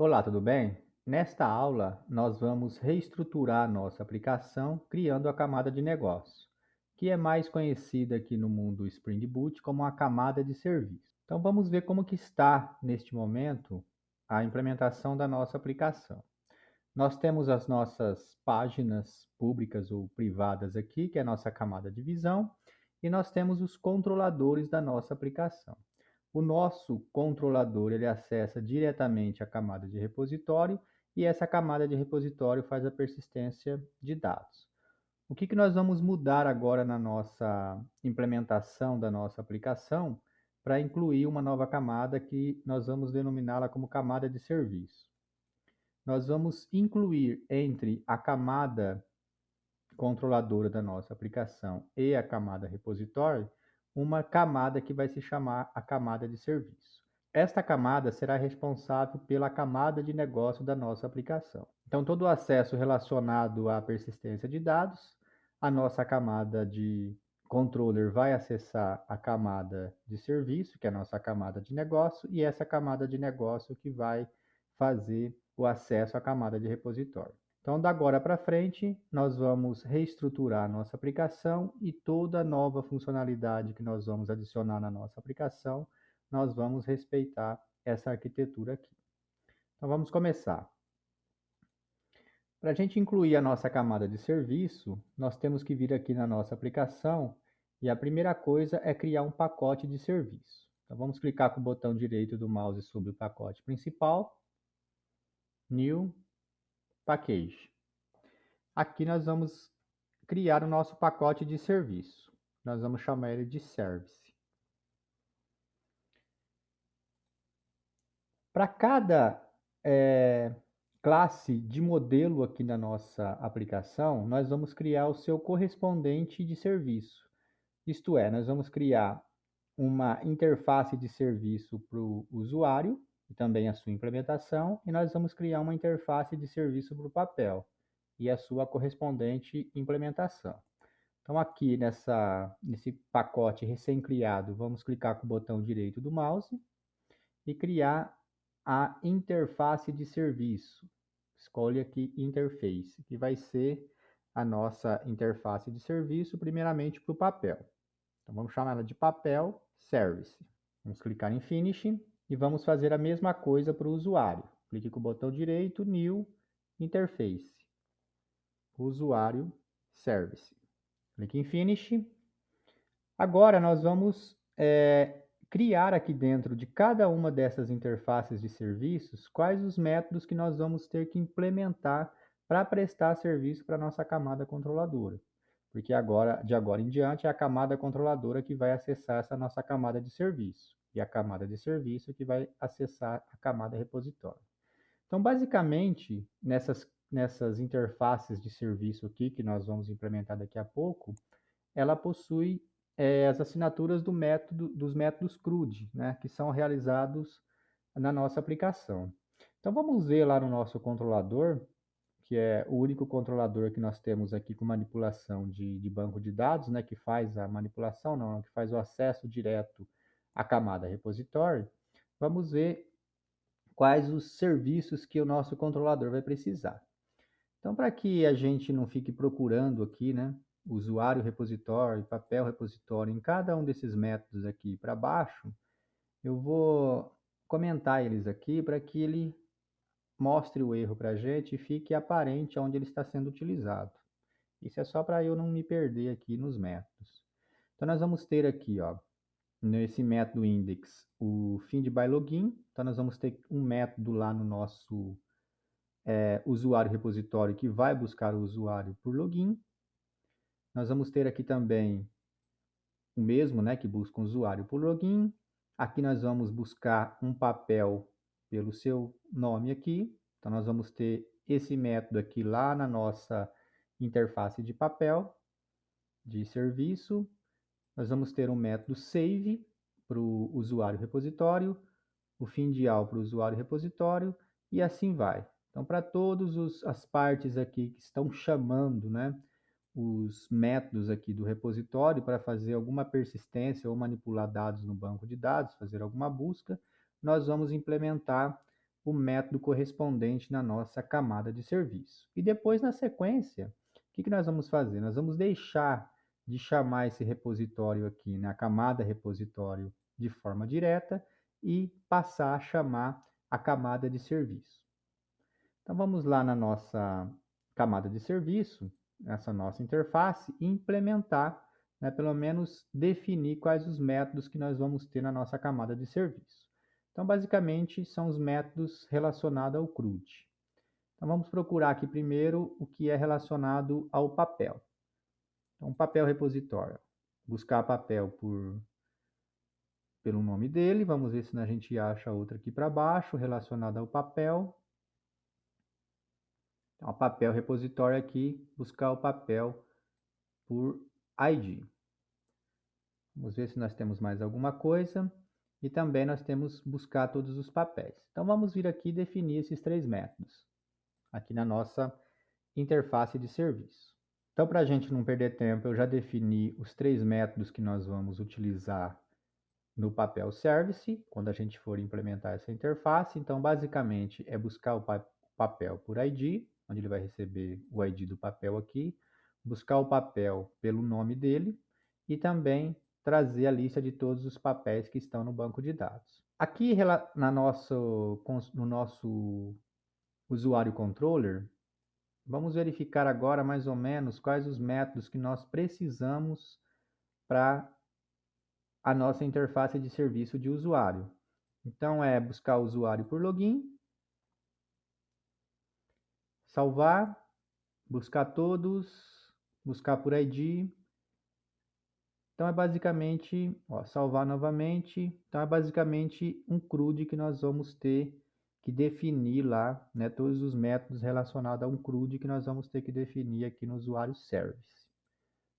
Olá, tudo bem? Nesta aula, nós vamos reestruturar a nossa aplicação criando a camada de negócio, que é mais conhecida aqui no mundo Spring Boot como a camada de serviço. Então, vamos ver como que está, neste momento, a implementação da nossa aplicação. Nós temos as nossas páginas públicas ou privadas aqui, que é a nossa camada de visão, e nós temos os controladores da nossa aplicação. O nosso controlador ele acessa diretamente a camada de repositório e essa camada de repositório faz a persistência de dados. O que nós vamos mudar agora na nossa implementação da nossa aplicação para incluir uma nova camada que nós vamos denominá-la como camada de serviço? Nós vamos incluir entre a camada controladora da nossa aplicação e a camada repositório, uma camada que vai se chamar a camada de serviço. Esta camada será responsável pela camada de negócio da nossa aplicação. Então, todo o acesso relacionado à persistência de dados, a nossa camada de controller vai acessar a camada de serviço, que é a nossa camada de negócio, e essa camada de negócio que vai fazer o acesso à camada de repositório. Então, da agora para frente, nós vamos reestruturar a nossa aplicação e toda nova funcionalidade que nós vamos adicionar na nossa aplicação, nós vamos respeitar essa arquitetura aqui. Então, vamos começar. Para a gente incluir a nossa camada de serviço, nós temos que vir aqui na nossa aplicação e a primeira coisa é criar um pacote de serviço. Então, vamos clicar com o botão direito do mouse sobre o pacote principal, New Package. Aqui nós vamos criar o nosso pacote de serviço. Nós vamos chamar ele de Service. Para cada classe de modelo aqui na nossa aplicação, nós vamos criar o seu correspondente de serviço. Isto é, nós vamos criar uma interface de serviço para o usuário, e também a sua implementação, e nós vamos criar uma interface de serviço para o papel, e a sua correspondente implementação. Então, aqui nesse pacote recém-criado, vamos clicar com o botão direito do mouse e criar a interface de serviço. Escolha aqui Interface, que vai ser a nossa interface de serviço, primeiramente para o papel. Então, vamos chamar ela de Papel Service. Vamos clicar em Finish e vamos fazer a mesma coisa para o usuário. Clique com o botão direito, New Interface. Usuário Service. Clique em Finish. Agora nós vamos criar aqui dentro de cada uma dessas interfaces de serviços quais os métodos que nós vamos ter que implementar para prestar serviço para a nossa camada controladora. Porque agora, de agora em diante, é a camada controladora que vai acessar essa nossa camada de serviço. E a camada de serviço que vai acessar a camada repositório. Então, basicamente, nessas interfaces de serviço aqui, que nós vamos implementar daqui a pouco, ela possui as assinaturas dos métodos CRUD, né, que são realizados na nossa aplicação. Então, vamos ver lá no nosso controlador, que é o único controlador que nós temos aqui com manipulação de banco de dados, né, que faz a manipulação, não, que faz o acesso direto à camada repositório. Vamos ver quais os serviços que o nosso controlador vai precisar. Então, para que a gente não fique procurando aqui, né, usuário repositório, papel repositório, em cada um desses métodos aqui para baixo, eu vou comentar eles aqui para que ele mostre o erro para a gente e fique aparente onde ele está sendo utilizado. Isso é só para eu não me perder aqui nos métodos. Então, nós vamos ter aqui, ó, nesse método index, o find by login. Então, nós vamos ter um método lá no nosso usuário repositório que vai buscar o usuário por login. Nós vamos ter aqui também o mesmo, né, que busca o usuário por login. Aqui nós vamos buscar um papel pelo seu nome aqui. Então, nós vamos ter esse método aqui lá na nossa interface de papel, de serviço. Nós vamos ter um método save para o usuário repositório, o findial para o usuário repositório e assim vai. Então, para todas as partes aqui que estão chamando, né, os métodos aqui do repositório para fazer alguma persistência ou manipular dados no banco de dados, fazer alguma busca, nós vamos implementar o método correspondente na nossa camada de serviço. E depois, na sequência, o que nós vamos fazer? Nós vamos deixar de chamar esse repositório aqui na camada repositório de forma direta e passar a chamar a camada de serviço. Então vamos lá na nossa camada de serviço, nessa nossa interface, e implementar, né, pelo menos definir quais os métodos que nós vamos ter na nossa camada de serviço. Então, basicamente, são os métodos relacionados ao CRUD. Então, vamos procurar aqui primeiro o que é relacionado ao papel. Então, papel repositório. Buscar papel pelo nome dele. Vamos ver se a gente acha outra aqui para baixo, relacionada ao papel. Então, papel repositório aqui, buscar o papel por ID. Vamos ver se nós temos mais alguma coisa. E também nós temos buscar todos os papéis. Então, vamos vir aqui definir esses três métodos, aqui na nossa interface de serviço. Então, para a gente não perder tempo, eu já defini os três métodos que nós vamos utilizar no papel service, quando a gente for implementar essa interface. Então, basicamente, é buscar o papel por ID, onde ele vai receber o ID do papel aqui, buscar o papel pelo nome dele e também trazer a lista de todos os papéis que estão no banco de dados. Aqui no nosso usuário controller, vamos verificar agora mais ou menos quais os métodos que nós precisamos para a nossa interface de serviço de usuário. Então, é buscar o usuário por login, salvar, buscar todos, buscar por ID. Então, é basicamente, salvar novamente. Então, é basicamente um CRUD que nós vamos ter que definir lá, né, todos os métodos relacionados a um CRUD que nós vamos ter que definir aqui no usuário service.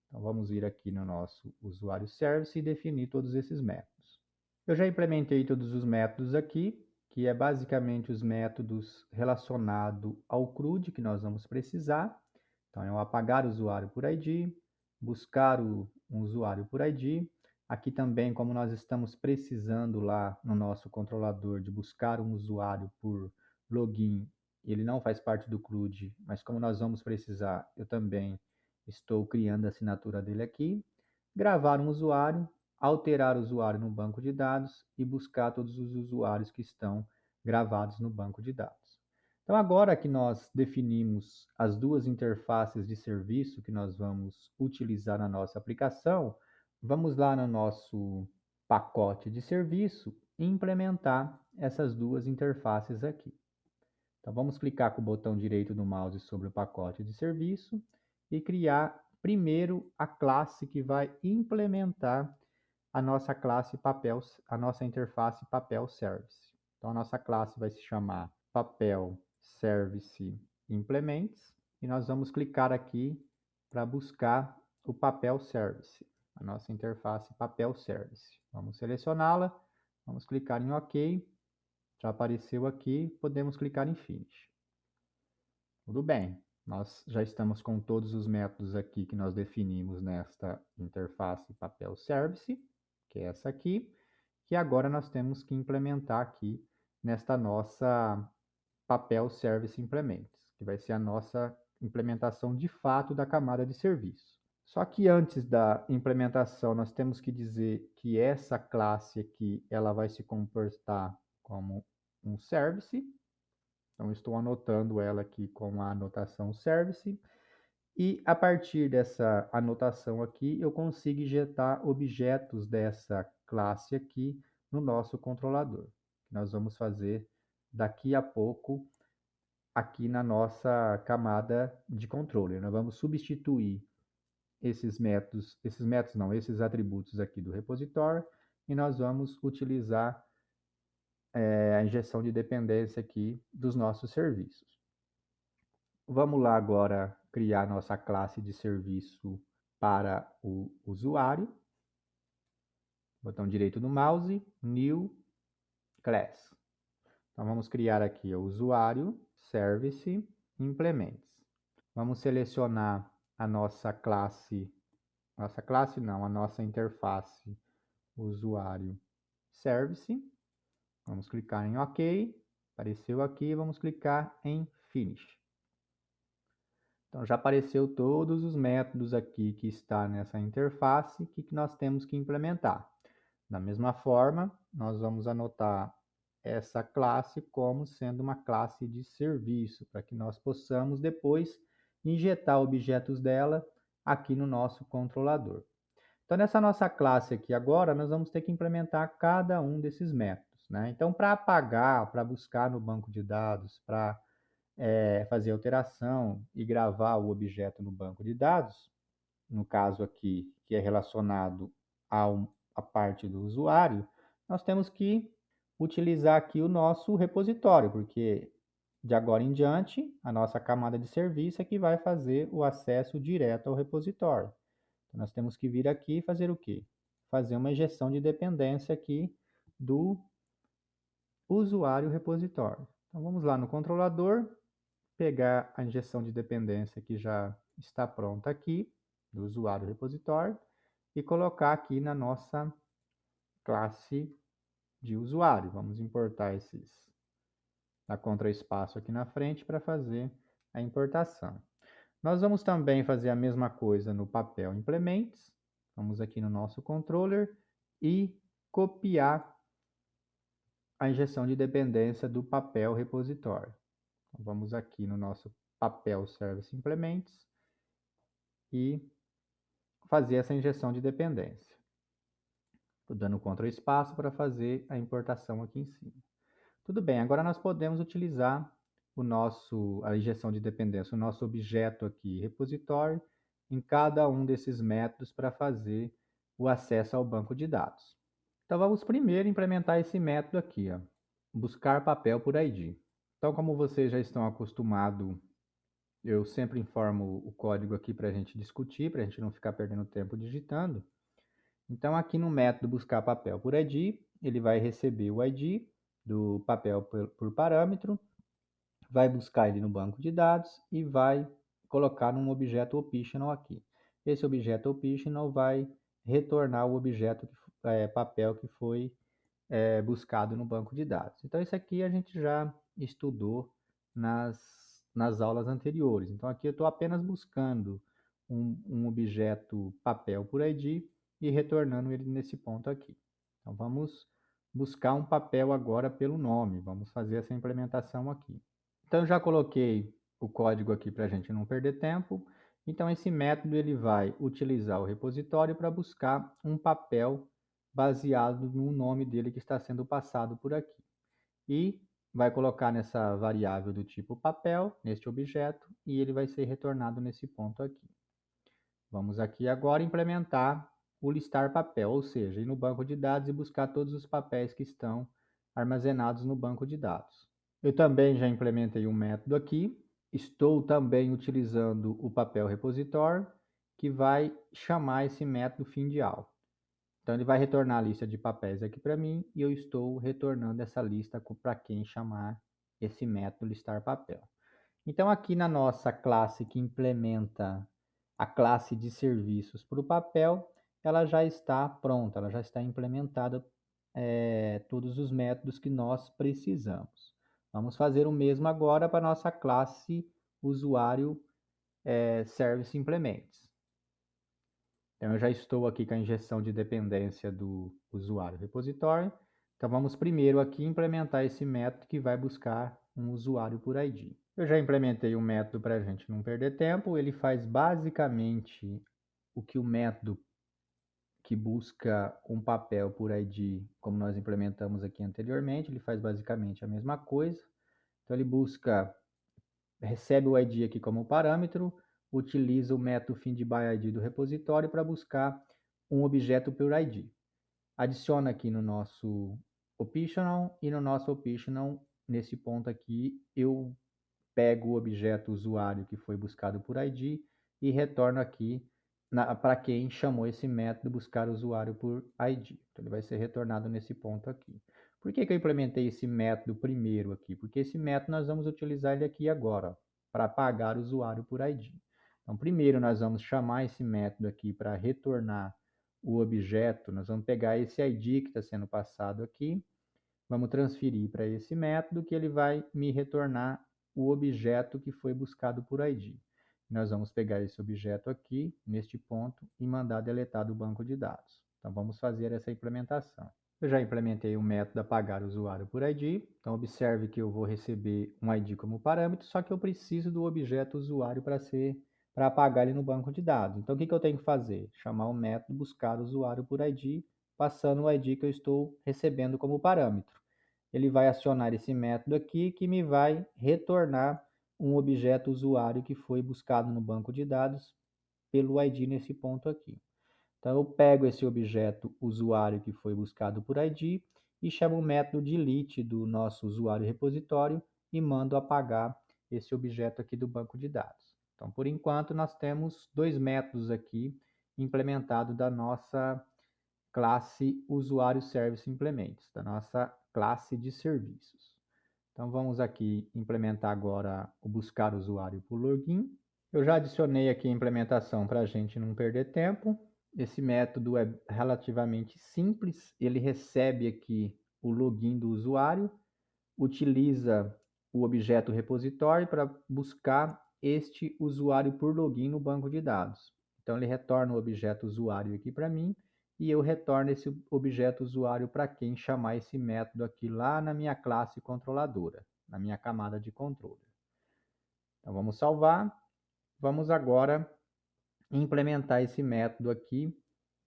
Então, vamos vir aqui no nosso usuário service e definir todos esses métodos. Eu já implementei todos os métodos aqui, que é basicamente os métodos relacionados ao CRUD que nós vamos precisar. Então, é o apagar o usuário por ID, buscar um usuário por ID. Aqui também, como nós estamos precisando lá no nosso controlador de buscar um usuário por login, ele não faz parte do CRUD, mas como nós vamos precisar, eu também estou criando a assinatura dele aqui. Gravar um usuário, alterar o usuário no banco de dados e buscar todos os usuários que estão gravados no banco de dados. Então, agora que nós definimos as duas interfaces de serviço que nós vamos utilizar na nossa aplicação, vamos lá no nosso pacote de serviço e implementar essas duas interfaces aqui. Então, vamos clicar com o botão direito do mouse sobre o pacote de serviço e criar primeiro a classe que vai implementar a nossa classe papel, a nossa interface papel service. Então, a nossa classe vai se chamar papel service implements e nós vamos clicar aqui para buscar o papel service, a nossa interface papel service. Vamos selecioná-la, vamos clicar em OK. Já apareceu aqui, podemos clicar em Finish. Tudo bem, nós já estamos com todos os métodos aqui que nós definimos nesta interface papel service, que é essa aqui, que agora nós temos que implementar aqui nesta nossa papel service implements, que vai ser a nossa implementação de fato da camada de serviço. Só que antes da implementação, nós temos que dizer que essa classe aqui, ela vai se comportar como um service. Então, estou anotando ela aqui com a anotação service. E a partir dessa anotação aqui, eu consigo injetar objetos dessa classe aqui no nosso controlador. Nós vamos fazer daqui a pouco aqui na nossa camada de controller. Nós vamos substituir esses atributos aqui do repositório e nós vamos utilizar a injeção de dependência aqui dos nossos serviços. Vamos lá agora criar nossa classe de serviço para o usuário. Botão direito do mouse, New Class. Então, vamos criar aqui o usuário, Service, Implements. Vamos selecionar a nossa interface usuário Service. Vamos clicar em OK Apareceu aqui, vamos clicar em Finish. Então, já apareceu todos os métodos aqui que está nessa interface que nós temos que implementar. Da mesma forma, nós vamos anotar essa classe como sendo uma classe de serviço, para que nós possamos depois injetar objetos dela aqui no nosso controlador. Então, nessa nossa classe aqui agora, nós vamos ter que implementar cada um desses métodos, né? Então, para apagar, para buscar no banco de dados, para fazer alteração e gravar o objeto no banco de dados, no caso aqui, que é relacionado à parte do usuário, nós temos que utilizar aqui o nosso repositório, porque de agora em diante, a nossa camada de serviço é que vai fazer o acesso direto ao repositório. Então, nós temos que vir aqui e fazer o quê? Fazer uma injeção de dependência aqui do usuário repositório. Então, vamos lá no controlador, pegar a injeção de dependência que já está pronta aqui, do usuário repositório, e colocar aqui na nossa classe de usuário. Vamos importar a contraespaço aqui na frente para fazer a importação. Nós vamos também fazer a mesma coisa no papel implements. Vamos aqui no nosso controller e copiar a injeção de dependência do papel repositório. Então, vamos aqui no nosso papel service implements e fazer essa injeção de dependência. Estou dando Ctrl espaço para fazer a importação aqui em cima. Tudo bem, agora nós podemos utilizar a injeção de dependência, o nosso objeto aqui, repositório, em cada um desses métodos para fazer o acesso ao banco de dados. Então, vamos primeiro implementar esse método aqui, ó, buscar papel por ID. Então, como vocês já estão acostumados, eu sempre informo o código aqui para a gente discutir, para a gente não ficar perdendo tempo digitando. Então, aqui no método buscar papel por ID, ele vai receber o ID do papel por parâmetro, vai buscar ele no banco de dados e vai colocar num objeto optional aqui. Esse objeto optional vai retornar o objeto papel que foi buscado no banco de dados. Então, isso aqui a gente já estudou nas aulas anteriores. Então, aqui eu estou apenas buscando um objeto papel por ID e retornando ele nesse ponto aqui. Então, vamos buscar um papel agora pelo nome. Vamos fazer essa implementação aqui. Então, eu já coloquei o código aqui para a gente não perder tempo. Então, esse método ele vai utilizar o repositório para buscar um papel baseado no nome dele que está sendo passado por aqui. E vai colocar nessa variável do tipo papel, neste objeto, e ele vai ser retornado nesse ponto aqui. Vamos aqui agora implementar o listar papel, ou seja, ir no banco de dados e buscar todos os papéis que estão armazenados no banco de dados. Eu também já implementei um método aqui, estou também utilizando o papel repositor, que vai chamar esse método fim de aula. Então, ele vai retornar a lista de papéis aqui para mim e eu estou retornando essa lista para quem chamar esse método listar papel. Então, aqui na nossa classe que implementa a classe de serviços para o papel, ela já está pronta, ela já está implementada todos os métodos que nós precisamos. Vamos fazer o mesmo agora para a nossa classe usuário service implements. Então, eu já estou aqui com a injeção de dependência do usuário repositório. Então, vamos primeiro aqui implementar esse método que vai buscar um usuário por ID. Eu já implementei o método para a gente não perder tempo. Ele faz basicamente o que o método que busca um papel por ID, como nós implementamos aqui anteriormente, ele faz basicamente a mesma coisa. Então, ele recebe o ID aqui como parâmetro, utiliza o método findById do repositório para buscar um objeto por ID. Adiciona aqui no nosso optional e no nosso optional, nesse ponto aqui, eu pego o objeto usuário que foi buscado por ID e retorno aqui para quem chamou esse método buscar usuário por ID. Então, ele vai ser retornado nesse ponto aqui. Por que eu implementei esse método primeiro aqui? Porque esse método nós vamos utilizar ele aqui agora, para pagar o usuário por ID. Então, primeiro nós vamos chamar esse método aqui para retornar o objeto. Nós vamos pegar esse ID que está sendo passado aqui, Vamos transferir para esse método que ele vai me retornar o objeto que foi buscado por ID. Nós vamos pegar esse objeto aqui, neste ponto, e mandar deletar do banco de dados. Então, vamos fazer essa implementação. Eu já implementei o método apagar usuário por ID. Então, observe que eu vou receber um ID como parâmetro, só que eu preciso do objeto usuário para apagar ele no banco de dados. Então, o que eu tenho que fazer? Chamar o método buscar usuário por ID, passando o ID que eu estou recebendo como parâmetro. Ele vai acionar esse método aqui que me vai retornar um objeto usuário que foi buscado no banco de dados pelo ID nesse ponto aqui. Então, eu pego esse objeto usuário que foi buscado por ID e chamo o método delete do nosso usuário repositório e mando apagar esse objeto aqui do banco de dados. Então, por enquanto, nós temos dois métodos aqui implementados da nossa classe usuário service implements, da nossa classe de serviços. Então, vamos aqui implementar agora o buscar usuário por login. Eu já adicionei aqui a implementação para a gente não perder tempo. Esse método é relativamente simples. Ele recebe aqui o login do usuário, utiliza o objeto repositório para buscar este usuário por login no banco de dados. Então, ele retorna o objeto usuário aqui para mim e eu retorno esse objeto usuário para quem chamar esse método aqui lá na minha classe controladora, na minha camada de controle. Então, vamos salvar. Vamos agora implementar esse método aqui,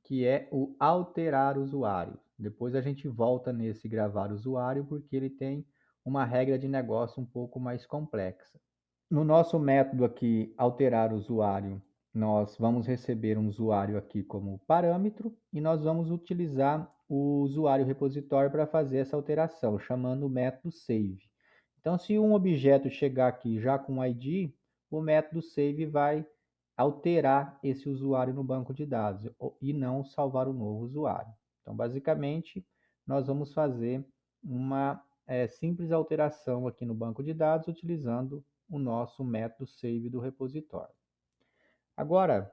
que é o alterar usuário. Depois a gente volta nesse gravar usuário, porque ele tem uma regra de negócio um pouco mais complexa. No nosso método aqui, alterar usuário, nós vamos receber um usuário aqui como parâmetro e nós vamos utilizar o usuário repositório para fazer essa alteração, chamando o método save. Então, se um objeto chegar aqui já com ID, o método save vai alterar esse usuário no banco de dados e não salvar o novo usuário. Então, basicamente, nós vamos fazer uma simples alteração aqui no banco de dados utilizando o nosso método save do repositório. Agora,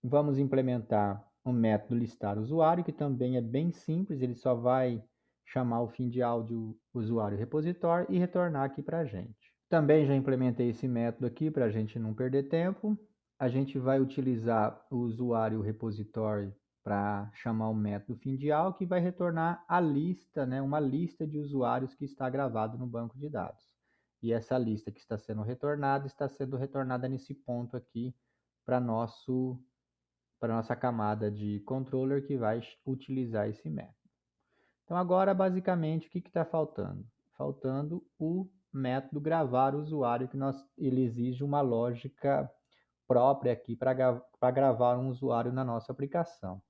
vamos implementar o método listar usuário, que também é bem simples, ele só vai chamar o fim de áudio usuário repositório e retornar aqui para a gente. Também já implementei esse método aqui para a gente não perder tempo. A gente vai utilizar o usuário repositório para chamar o método findial, que vai retornar a lista, né, uma lista de usuários que está gravado no banco de dados. E essa lista que está sendo retornada nesse ponto aqui para nossa camada de controller que vai utilizar esse método. Então, agora, basicamente, o que está faltando? Faltando o método gravar usuário, que ele exige uma lógica própria aqui para gravar um usuário na nossa aplicação.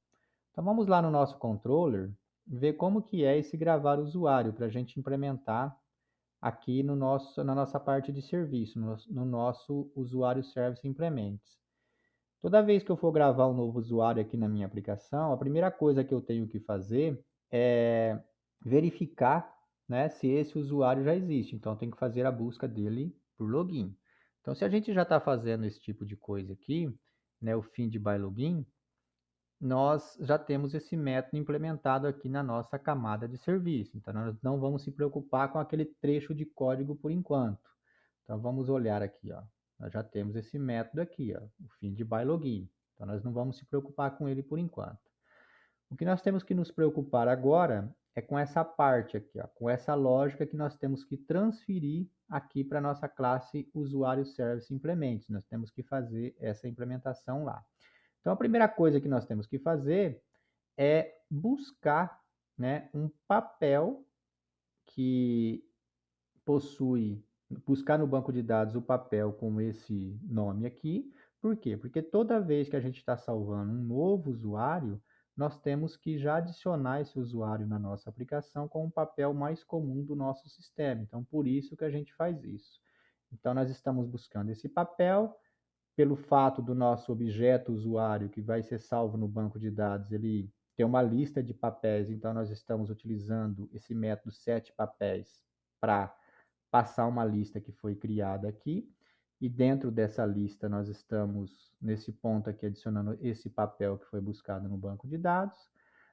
Então, vamos lá no nosso controller, ver como que é esse gravar usuário, para a gente implementar aqui na nossa parte de serviço, no nosso usuário service implements. Toda vez que eu for gravar um novo usuário aqui na minha aplicação, a primeira coisa que eu tenho que fazer é verificar, né, se esse usuário já existe. Então, eu tenho que fazer a busca dele por login. Então, se a gente já está fazendo esse tipo de coisa aqui, né, o find by login, nós já temos esse método implementado aqui na nossa camada de serviço. Então, nós não vamos se preocupar com aquele trecho de código por enquanto. Então, vamos olhar aqui, ó. Nós já temos esse método aqui, ó, o find by login. Então, nós não vamos se preocupar com ele por enquanto. O que nós temos que nos preocupar agora é com essa parte aqui, ó, com essa lógica que nós temos que transferir aqui para a nossa classe usuário service implements. Nós temos que fazer essa implementação lá. Então, a primeira coisa que nós temos que fazer é buscar, né, um papel que buscar no banco de dados o papel com esse nome aqui. Por quê? Porque toda vez que a gente está salvando um novo usuário, nós temos que já adicionar esse usuário na nossa aplicação com um papel mais comum do nosso sistema. Então, por isso que a gente faz isso. Então, nós estamos buscando esse papel, pelo fato do nosso objeto usuário que vai ser salvo no banco de dados, ele tem uma lista de papéis, então nós estamos utilizando esse método setPapéis para passar uma lista que foi criada aqui, e dentro dessa lista nós estamos, nesse ponto aqui, adicionando esse papel que foi buscado no banco de dados.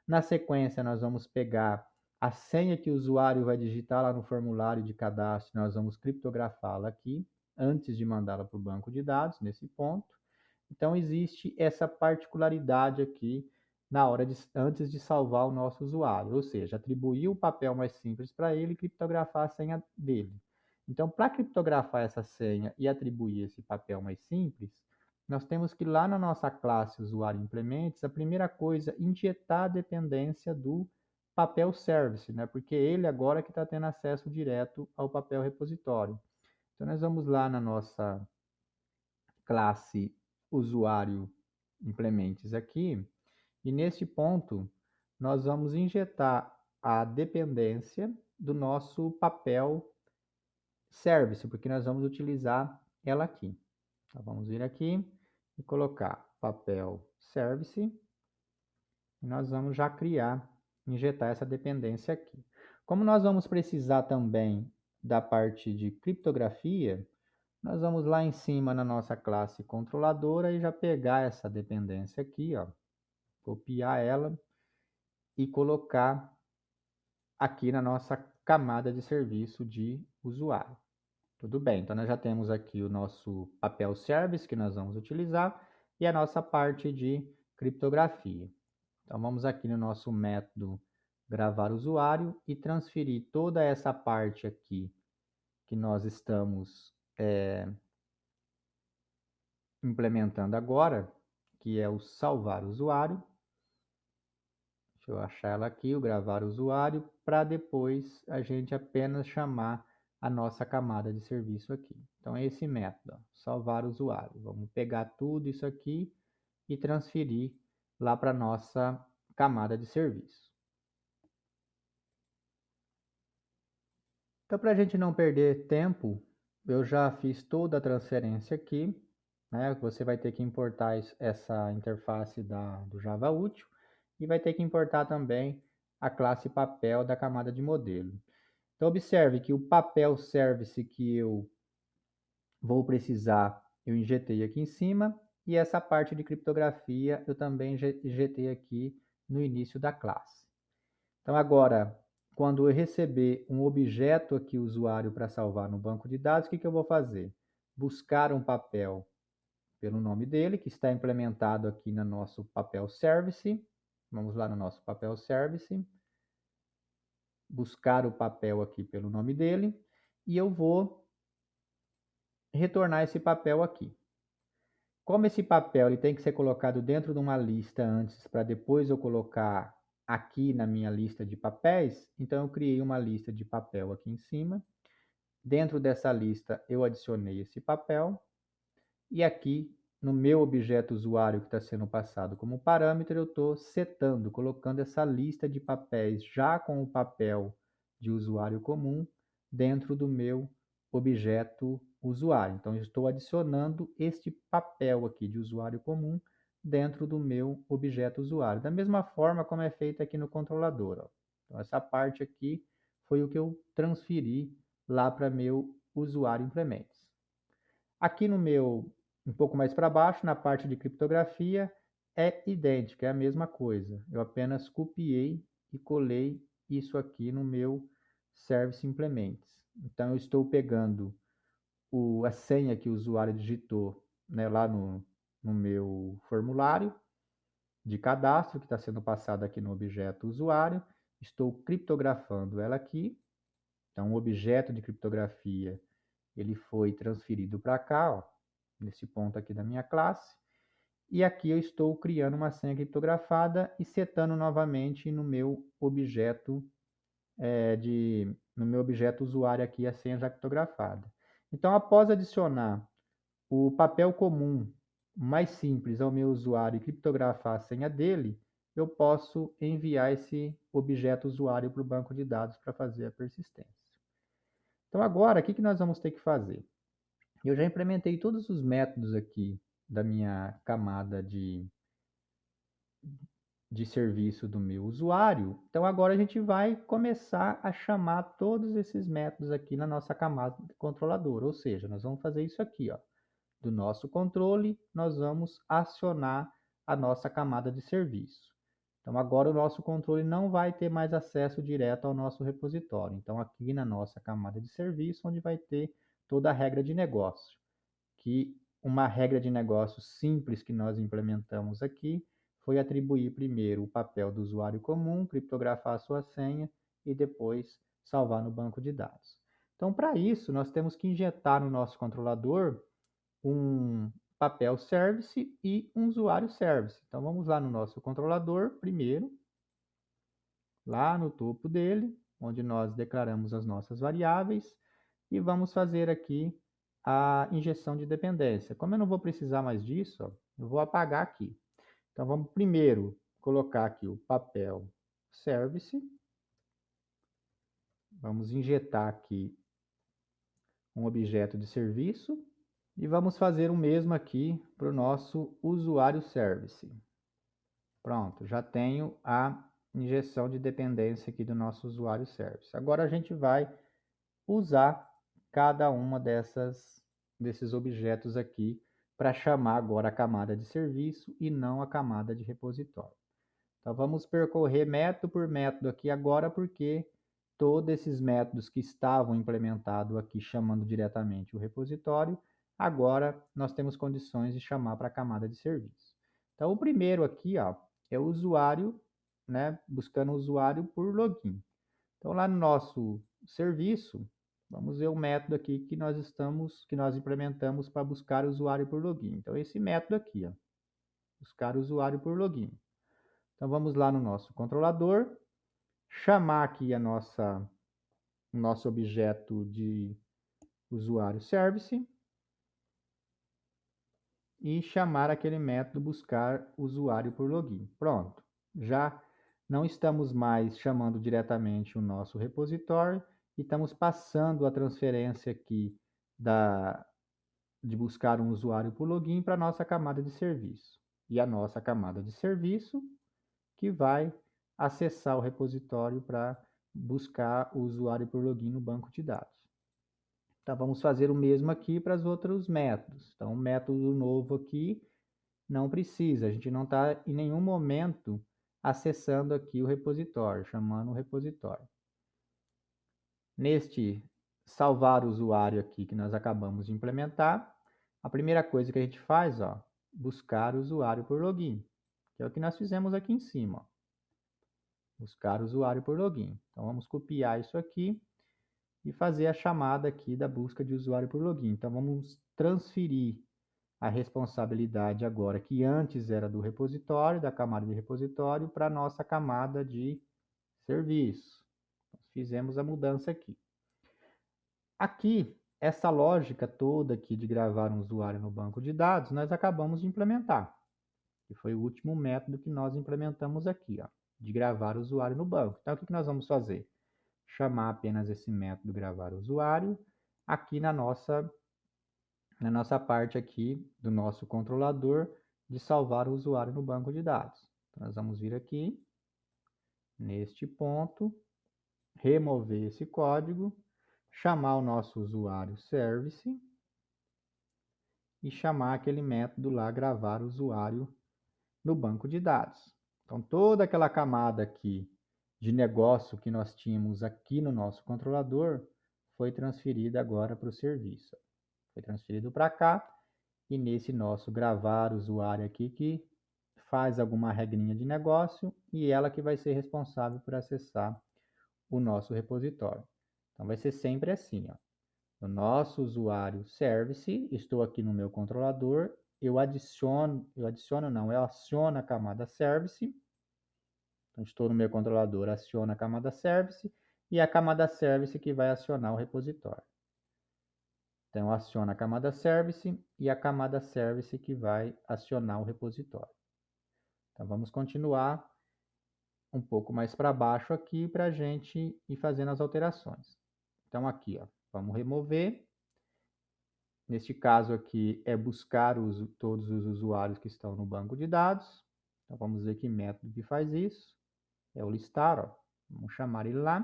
Na sequência, nós vamos pegar A senha que o usuário vai digitar lá no formulário de cadastro, nós vamos criptografá-la aqui, antes de mandá-la para o banco de dados, nesse ponto. Então, existe essa particularidade aqui antes de salvar o nosso usuário, ou seja, atribuir o papel mais simples para ele e criptografar a senha dele. Então, para criptografar essa senha e atribuir esse papel mais simples, nós temos que lá na nossa classe usuário implements, a primeira coisa, injetar a dependência do papel service, né? Porque ele agora que está tendo acesso direto ao papel repositório. Então, nós vamos lá na nossa classe usuário implements aqui, e neste ponto nós vamos injetar a dependência do nosso papel service, porque nós vamos utilizar ela aqui. Então, vamos vir aqui e colocar papel service, e nós vamos já injetar essa dependência aqui. Como nós vamos precisar também da parte de criptografia, nós vamos lá em cima na nossa classe controladora e já pegar essa dependência aqui, ó, copiar ela e colocar aqui na nossa camada de serviço de usuário. Tudo bem, então nós já temos aqui o nosso papel service que nós vamos utilizar e a nossa parte de criptografia. Então vamos aqui no nosso método gravar usuário e transferir toda essa parte aqui que nós estamos implementando agora, que é o salvar usuário. Deixa eu achar ela aqui, o gravar usuário, para depois a gente apenas chamar a nossa camada de serviço aqui. Então é esse método, ó, salvar usuário. Vamos pegar tudo isso aqui e transferir lá para a nossa camada de serviço. Então, para a gente não perder tempo, eu já fiz toda a transferência aqui, né? Você vai ter que importar essa interface do Java Útil e vai ter que importar também a classe papel da camada de modelo. Então, observe que o papel service que eu vou precisar, eu injetei aqui em cima, e essa parte de criptografia eu também injetei aqui no início da classe. Então, agora, quando eu receber um objeto aqui, usuário, para salvar no banco de dados, o que eu vou fazer? Buscar um papel pelo nome dele, que está implementado aqui no nosso papel service. Vamos lá no nosso papel service. Buscar o papel aqui pelo nome dele. E eu vou retornar esse papel aqui. Como esse papel ele tem que ser colocado dentro de uma lista antes, para depois eu colocar aqui na minha lista de papéis, então eu criei uma lista de papel aqui em cima. Dentro dessa lista eu adicionei esse papel. E aqui no meu objeto usuário que está sendo passado como parâmetro, eu estou setando, colocando essa lista de papéis já com o papel de usuário comum dentro do meu objeto usuário. Então, eu estou adicionando este papel aqui de usuário comum dentro do meu objeto usuário. Da mesma forma como é feito aqui no controlador, ó. Então, essa parte aqui foi o que eu transferi lá para meu usuário implements. Aqui no meu, um pouco mais para baixo, na parte de criptografia, é idêntico, é a mesma coisa. Eu apenas copiei e colei isso aqui no meu Service Implements. Então, eu estou pegando a senha que o usuário digitou, né, lá no meu formulário de cadastro, que está sendo passado aqui no objeto usuário. Estou criptografando ela aqui. Então, o objeto de criptografia ele foi transferido para cá, ó, nesse ponto aqui da minha classe. E aqui eu estou criando uma senha criptografada e setando novamente no meu objeto no meu objeto usuário aqui a senha já criptografada. Então, após adicionar o papel comum mais simples ao meu usuário e criptografar a senha dele, eu posso enviar esse objeto usuário para o banco de dados para fazer a persistência. Então, agora, o que nós vamos ter que fazer? Eu já implementei todos os métodos aqui da minha camada de serviço do meu usuário. Então, agora a gente vai começar a chamar todos esses métodos aqui na nossa camada controladora. Ou seja, nós vamos fazer isso aqui, ó. Do nosso controle, nós vamos acionar a nossa camada de serviço. Então, agora o nosso controle não vai ter mais acesso direto ao nosso repositório. Então, aqui na nossa camada de serviço, onde vai ter toda a regra de negócio, que uma regra de negócio simples que nós implementamos aqui foi atribuir primeiro o papel do usuário comum, criptografar a sua senha e depois salvar no banco de dados. Então, para isso, nós temos que injetar no nosso controlador um papel service e um usuário service. Então, vamos lá no nosso controlador primeiro, lá no topo dele, onde nós declaramos as nossas variáveis, e vamos fazer aqui a injeção de dependência. Como eu não vou precisar mais disso, ó, eu vou apagar aqui. Então, vamos primeiro colocar aqui o papel service. Vamos injetar aqui um objeto de serviço. E vamos fazer o mesmo aqui para o nosso usuário service. Pronto, já tenho a injeção de dependência aqui do nosso usuário service. Agora a gente vai usar cada uma desses objetos aqui para chamar agora a camada de serviço e não a camada de repositório. Então vamos percorrer método por método aqui agora, porque todos esses métodos que estavam implementados aqui chamando diretamente o repositório, agora nós temos condições de chamar para a camada de serviço. Então o primeiro aqui, ó, é o usuário, né, buscando o usuário por login. Então lá no nosso serviço, vamos ver o método aqui que nós implementamos para buscar o usuário por login. Então esse método aqui, ó, buscar o usuário por login. Então vamos lá no nosso controlador, chamar aqui o nosso objeto de usuário service e chamar aquele método buscar usuário por login. Pronto, já não estamos mais chamando diretamente o nosso repositório e estamos passando a transferência aqui de buscar um usuário por login para a nossa camada de serviço. E a nossa camada de serviço que vai acessar o repositório para buscar o usuário por login no banco de dados. Então, vamos fazer o mesmo aqui para os outros métodos. Então, o método novo aqui não precisa, a gente não está em nenhum momento acessando aqui o repositório, chamando o repositório. Neste salvar usuário aqui que nós acabamos de implementar, a primeira coisa que a gente faz, ó, buscar o usuário por login, que é o que nós fizemos aqui em cima, ó. Buscar o usuário por login. Então, vamos copiar isso aqui e fazer a chamada aqui da busca de usuário por login. Então, vamos transferir a responsabilidade agora, que antes era do repositório, da camada de repositório, para a nossa camada de serviço. Fizemos a mudança aqui. Aqui, essa lógica toda aqui de gravar um usuário no banco de dados, nós acabamos de implementar. Que foi o último método que nós implementamos aqui, ó, de gravar o usuário no banco. Então, o que nós vamos fazer? Chamar apenas esse método gravar usuário aqui na nossa parte aqui do nosso controlador de salvar o usuário no banco de dados. Então, nós vamos vir aqui, neste ponto, remover esse código, chamar o nosso usuário service e chamar aquele método lá, gravar usuário no banco de dados. Então, toda aquela camada aqui de negócio que nós tínhamos aqui no nosso controlador foi transferida agora para o serviço. Foi transferido para cá e nesse nosso gravar usuário aqui que faz alguma regrinha de negócio e ela que vai ser responsável por acessar o nosso repositório. Então, vai ser sempre assim, ó. O nosso usuário service, estou aqui no meu controlador, eu aciono a camada service. Então, estou no meu controlador, aciona a camada service e a camada service que vai acionar o repositório. Então, aciona a camada service e a camada service que vai acionar o repositório. Então, vamos continuar um pouco mais para baixo aqui para a gente ir fazendo as alterações. Então, aqui, ó, vamos remover. Neste caso aqui é buscar todos os usuários que estão no banco de dados. Então, vamos ver que método que faz isso. É o listar, ó. Vamos chamar ele lá.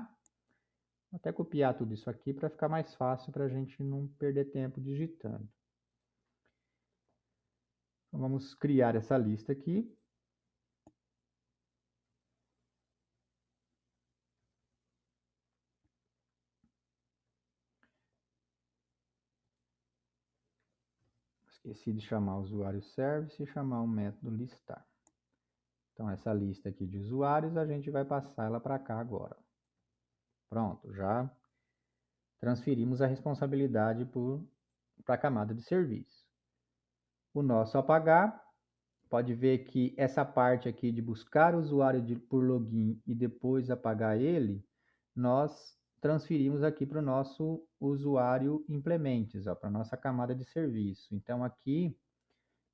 Vou até copiar tudo isso aqui para ficar mais fácil para a gente não perder tempo digitando. Então, vamos criar essa lista aqui. Esqueci de chamar o usuário service e chamar o método listar. Então, essa lista aqui de usuários, a gente vai passar ela para cá agora. Pronto, já transferimos a responsabilidade para a camada de serviço. O nosso apagar, pode ver que essa parte aqui de buscar o usuário por login e depois apagar ele, nós transferimos aqui para o nosso usuário implements, para a nossa camada de serviço. Então, aqui,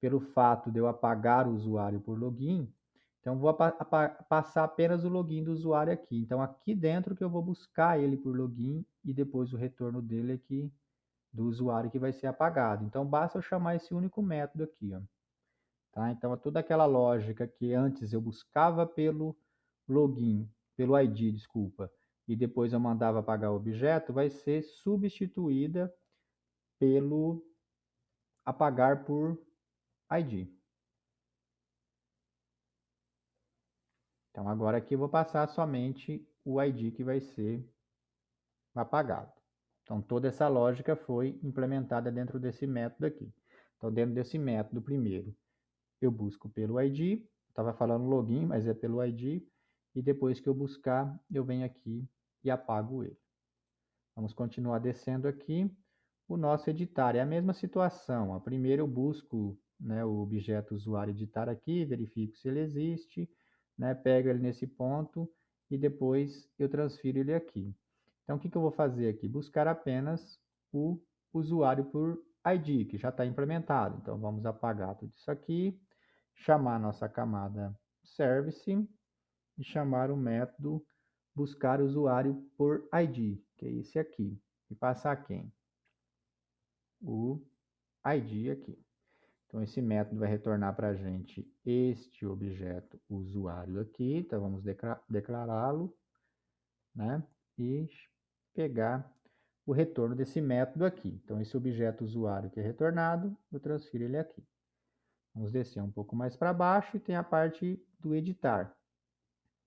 pelo fato de eu apagar o usuário por login, então vou passar apenas o login do usuário aqui. Então, aqui dentro que eu vou buscar ele por login e depois o retorno dele aqui do usuário que vai ser apagado. Então, basta eu chamar esse único método aqui, ó. Tá? Então, toda aquela lógica que antes eu buscava pelo login, pelo ID, desculpa, e depois eu mandava apagar o objeto, vai ser substituída pelo apagar por ID. Então, agora aqui eu vou passar somente o ID que vai ser apagado. Então, toda essa lógica foi implementada dentro desse método aqui. Então, dentro desse método, primeiro, eu busco pelo ID, estava falando login, mas é pelo ID, e depois que eu buscar, eu venho aqui e apago ele. Vamos continuar descendo aqui. O nosso editar é a mesma situação. Primeiro eu busco, né, o objeto usuário editar aqui, verifico se ele existe, né, pego ele nesse ponto e depois eu transfiro ele aqui. Então, o que eu vou fazer aqui? Buscar apenas o usuário por ID, que já está implementado. Então, vamos apagar tudo isso aqui, chamar a nossa camada service e chamar o método buscar usuário por ID, que é esse aqui. E passar quem? O ID aqui. Então, esse método vai retornar para a gente este objeto usuário aqui. Então, vamos declará-lo, né? E pegar o retorno desse método aqui. Então, esse objeto usuário que é retornado, eu transfiro ele aqui. Vamos descer um pouco mais para baixo e tem a parte do editar.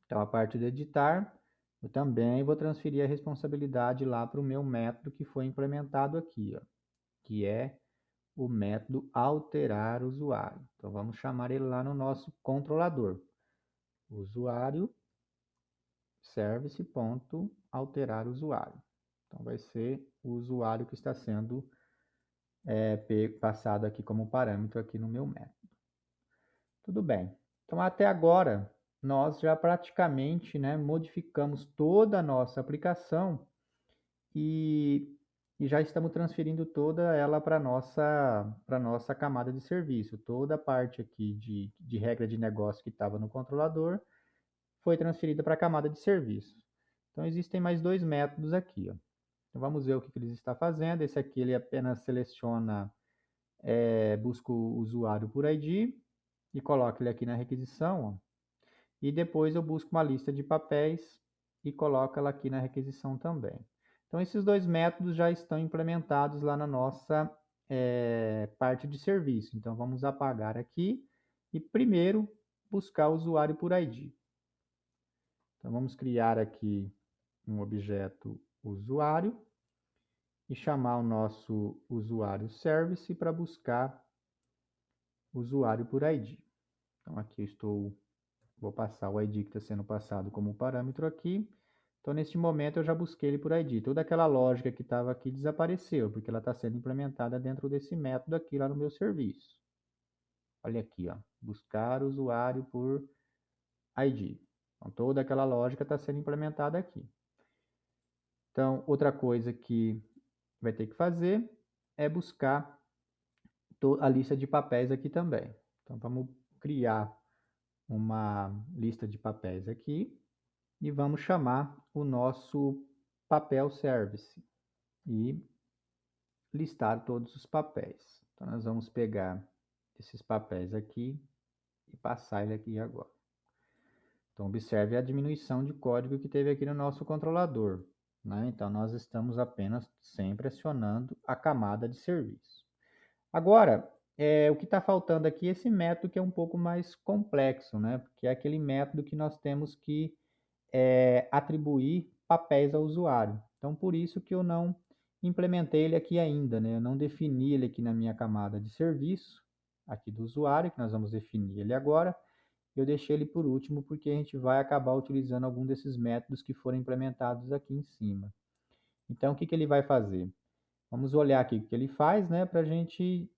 Então, a parte do editar, eu também vou transferir a responsabilidade lá para o meu método que foi implementado aqui, ó, que é o método alterar usuário. Então, vamos chamar ele lá no nosso controlador. Usuário service.alterar usuário. Então, vai ser o usuário que está sendo passado aqui como parâmetro aqui no meu método. Tudo bem. Então, até agora, nós já praticamente, né, modificamos toda a nossa aplicação e já estamos transferindo toda ela para a nossa camada de serviço. Toda a parte aqui de regra de negócio que estava no controlador foi transferida para a camada de serviço. Então, existem mais dois métodos aqui, ó. Então, vamos ver o que eles estão fazendo. Esse aqui, ele apenas seleciona, busca o usuário por ID e coloca ele aqui na requisição, ó. E depois eu busco uma lista de papéis e coloco ela aqui na requisição também. Então, esses dois métodos já estão implementados lá na nossa parte de serviço. Então, vamos apagar aqui e primeiro buscar o usuário por ID. Então, vamos criar aqui um objeto usuário e chamar o nosso usuário service para buscar usuário por ID. Então, aqui vou passar o ID que está sendo passado como parâmetro aqui. Então, neste momento, eu já busquei ele por ID. Toda aquela lógica que estava aqui desapareceu, porque ela está sendo implementada dentro desse método aqui lá no meu serviço. Olha aqui, ó, buscar usuário por ID. Então, toda aquela lógica está sendo implementada aqui. Então, outra coisa que vai ter que fazer é buscar a lista de papéis aqui também. Então, vamos criar uma lista de papéis aqui e vamos chamar o nosso papel service e listar todos os papéis. Então, nós vamos pegar esses papéis aqui e passar ele aqui agora. Então, observe a diminuição de código que teve aqui no nosso controlador, né? Então, nós estamos apenas sempre acionando a camada de serviço. Agora, o que está faltando aqui é esse método que é um pouco mais complexo, né? Porque é aquele método que nós temos que atribuir papéis ao usuário. Então, por isso que eu não implementei ele aqui ainda, né? Eu não defini ele aqui na minha camada de serviço, aqui do usuário, que nós vamos definir ele agora. Eu deixei ele por último porque a gente vai acabar utilizando algum desses métodos que foram implementados aqui em cima. Então, o que que ele vai fazer? Vamos olhar aqui o que ele faz, né, para a gente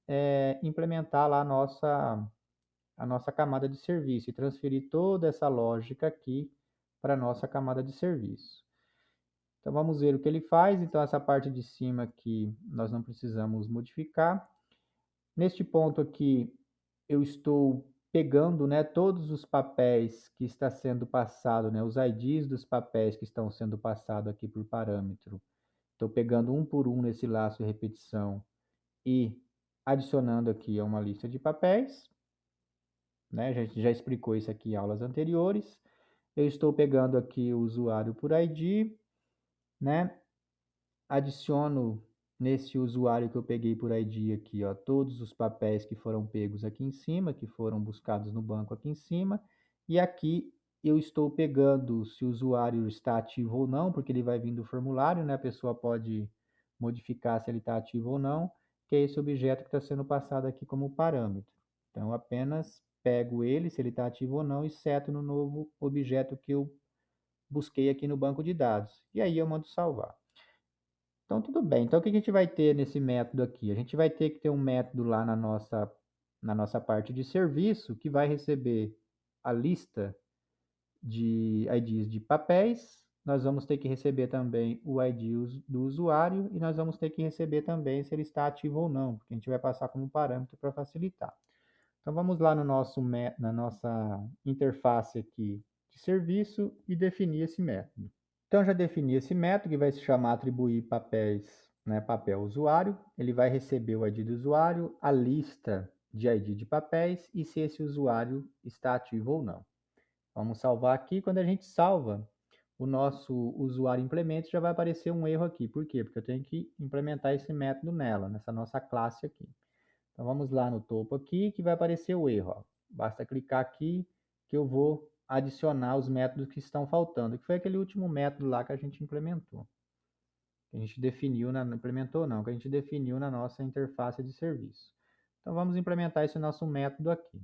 implementar lá a nossa camada de serviço e transferir toda essa lógica aqui para a nossa camada de serviço. Então, vamos ver o que ele faz. Então, essa parte de cima aqui nós não precisamos modificar. Neste ponto aqui, eu estou pegando, né, todos os papéis que está sendo passado, né, os IDs dos papéis que estão sendo passados aqui por parâmetro. Estou pegando um por um nesse laço de repetição e adicionando aqui a uma lista de papéis, né? A gente já explicou isso aqui em aulas anteriores. Eu estou pegando aqui o usuário por ID, né? Adiciono nesse usuário que eu peguei por ID aqui, ó, todos os papéis que foram pegos aqui em cima, que foram buscados no banco aqui em cima, e aqui eu estou pegando se o usuário está ativo ou não, porque ele vai vir do formulário, né? A pessoa pode modificar se ele está ativo ou não, que é esse objeto que está sendo passado aqui como parâmetro. Então, apenas pego ele, se ele está ativo ou não, e seto no novo objeto que eu busquei aqui no banco de dados. E aí eu mando salvar. Então, tudo bem. Então, o que a gente vai ter nesse método aqui? A gente vai ter que ter um método lá na nossa parte de serviço que vai receber a lista de IDs de papéis. Nós vamos ter que receber também o ID do usuário e nós vamos ter que receber também se ele está ativo ou não, porque a gente vai passar como parâmetro para facilitar. Então, vamos lá no na nossa interface aqui de serviço e definir esse método. Então, já defini esse método que vai se chamar atribuir papéis, né, papel usuário. Ele vai receber o ID do usuário, a lista de ID de papéis e se esse usuário está ativo ou não. Vamos salvar aqui. Quando a gente salva, o nosso usuário implemento já vai aparecer um erro aqui. Por quê? Porque eu tenho que implementar esse método nela, nessa nossa classe aqui. Então, vamos lá no topo aqui, que vai aparecer o erro. Ó. Basta clicar aqui que eu vou adicionar os métodos que estão faltando, que foi aquele último método lá que a gente implementou. Que a gente definiu, não implementou não, que a gente definiu na nossa interface de serviço. Então, vamos implementar esse nosso método aqui.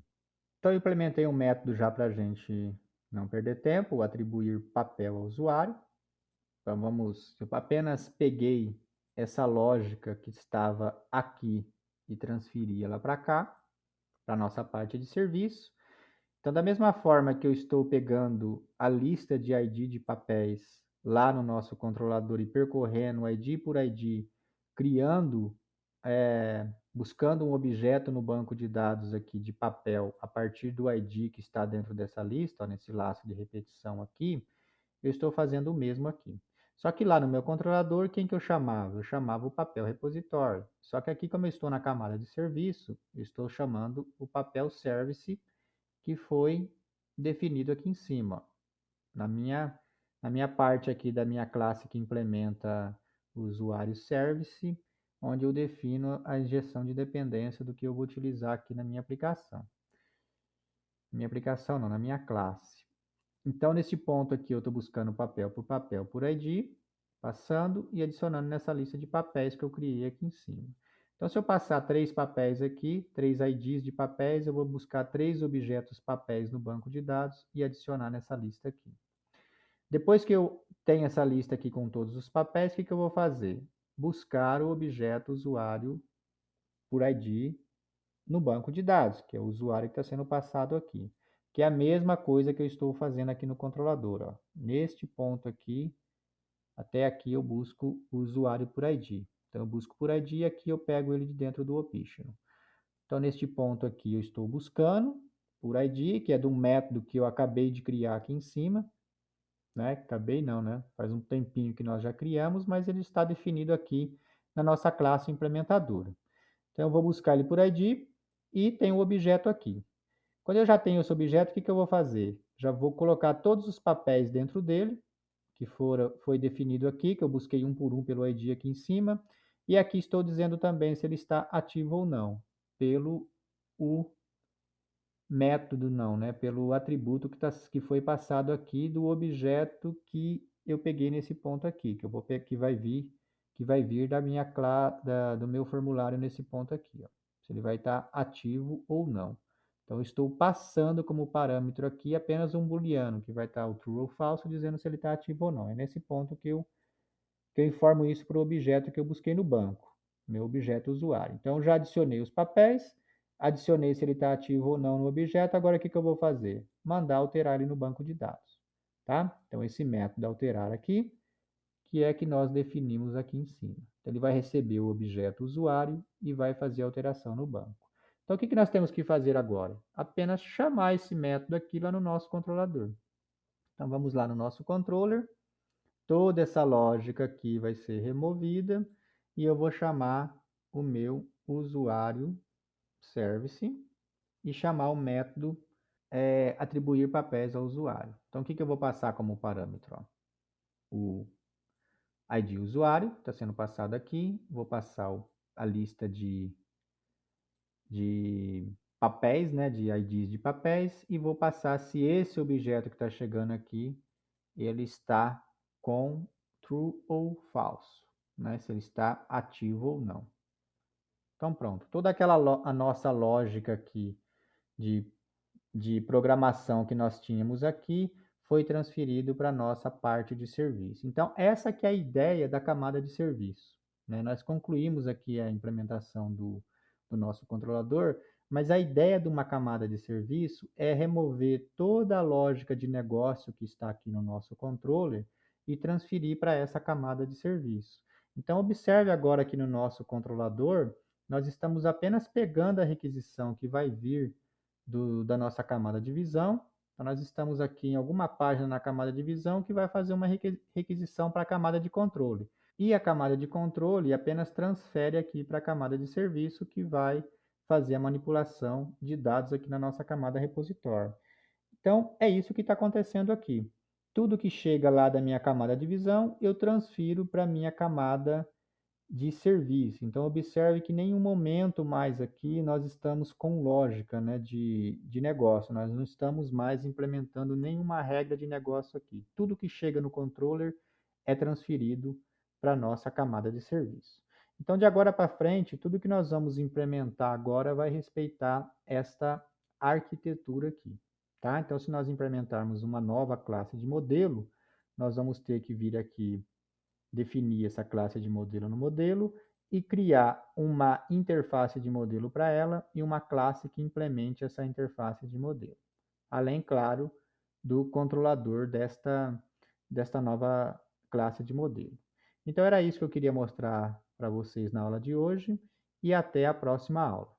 Então, eu implementei um método já para a gente não perder tempo, o atribuir papel ao usuário. Então, eu apenas peguei essa lógica que estava aqui e transferi ela para cá, para a nossa parte de serviço. Então, da mesma forma que eu estou pegando a lista de ID de papéis lá no nosso controlador e percorrendo ID por ID, criando, buscando um objeto no banco de dados aqui de papel a partir do ID que está dentro dessa lista, ó, nesse laço de repetição aqui, eu estou fazendo o mesmo aqui. Só que lá no meu controlador, quem que eu chamava? Eu chamava o papel repositório. Só que aqui, como eu estou na camada de serviço, eu estou chamando o papel service que foi definido aqui em cima. Na minha parte aqui da minha classe que implementa o usuário service, onde eu defino a injeção de dependência do que eu vou utilizar aqui na minha aplicação. Minha aplicação não, na minha classe. Então, nesse ponto aqui, eu estou buscando papel por ID, passando e adicionando nessa lista de papéis que eu criei aqui em cima. Então, se eu passar 3 papéis aqui, 3 IDs de papéis, eu vou buscar 3 objetos papéis no banco de dados e adicionar nessa lista aqui. Depois que eu tenho essa lista aqui com todos os papéis, o que eu vou fazer? Buscar o objeto usuário por ID no banco de dados, que é o usuário que está sendo passado aqui. Que é a mesma coisa que eu estou fazendo aqui no controlador. Ó. Neste ponto aqui, até aqui eu busco o usuário por ID. Então, eu busco por ID e aqui eu pego ele de dentro do optional. Então, neste ponto aqui, eu estou buscando por ID, que é de um método que eu acabei de criar aqui em cima. Né? Acabei não, né? Faz um tempinho que nós já criamos, mas ele está definido aqui na nossa classe implementadora. Então, eu vou buscar ele por ID e tem o objeto aqui. Quando eu já tenho esse objeto, o que eu vou fazer? Já vou colocar todos os papéis dentro dele, que foi definido aqui, que eu busquei um por um pelo ID aqui em cima, e aqui estou dizendo também se ele está ativo ou não, pelo o método não, né? Pelo atributo que foi passado aqui do objeto que eu peguei nesse ponto aqui, que vai vir que vai vir do meu formulário nesse ponto aqui, ó, se ele vai estar ativo ou não. Então, eu estou passando como parâmetro aqui apenas um booleano, que vai estar o true ou falso, dizendo se ele está ativo ou não. É nesse ponto que eu informo isso para o objeto que eu busquei no banco, meu objeto usuário. Então, já adicionei os papéis, adicionei se ele está ativo ou não no objeto. Agora, o que eu vou fazer? Mandar alterar ele no banco de dados. Tá? Então, esse método alterar aqui, que é que nós definimos aqui em cima. Então, ele vai receber o objeto usuário e vai fazer a alteração no banco. Então, o que nós temos que fazer agora? Apenas chamar esse método aqui lá no nosso controlador. Então, vamos lá no nosso controller. Toda essa lógica aqui vai ser removida e eu vou chamar o meu usuário service e chamar o método atribuir papéis ao usuário. Então, o que eu vou passar como parâmetro? Ó? O ID usuário está sendo passado aqui, vou passar a lista de papéis, né, de IDs de papéis, e vou passar se esse objeto que está chegando aqui, ele está com true ou false, né, se ele está ativo ou não. Então, pronto. Toda a nossa lógica aqui de programação que nós tínhamos aqui foi transferido para a nossa parte de serviço. Então, essa que é a ideia da camada de serviço. Né? Nós concluímos aqui a implementação do nosso controlador, mas a ideia de uma camada de serviço é remover toda a lógica de negócio que está aqui no nosso controller e transferir para essa camada de serviço. Então, observe agora aqui no nosso controlador, nós estamos apenas pegando a requisição que vai vir da nossa camada de visão. Então, nós estamos aqui em alguma página na camada de visão que vai fazer uma requisição para a camada de controle. E a camada de controle apenas transfere aqui para a camada de serviço, que vai fazer a manipulação de dados aqui na nossa camada repositório. Então, é isso que está acontecendo aqui. Tudo que chega lá da minha camada de visão, eu transfiro para a minha camada de serviço. Então, observe que em nenhum momento mais aqui nós estamos com lógica, né, de negócio. Nós não estamos mais implementando nenhuma regra de negócio aqui. Tudo que chega no controller é transferido para a nossa camada de serviço. Então, de agora para frente, tudo que nós vamos implementar agora vai respeitar esta arquitetura aqui. Tá? Então, se nós implementarmos uma nova classe de modelo, nós vamos ter que vir aqui definir essa classe de modelo no modelo e criar uma interface de modelo para ela e uma classe que implemente essa interface de modelo. Além, claro, do controlador desta nova classe de modelo. Então, era isso que eu queria mostrar para vocês na aula de hoje e até a próxima aula.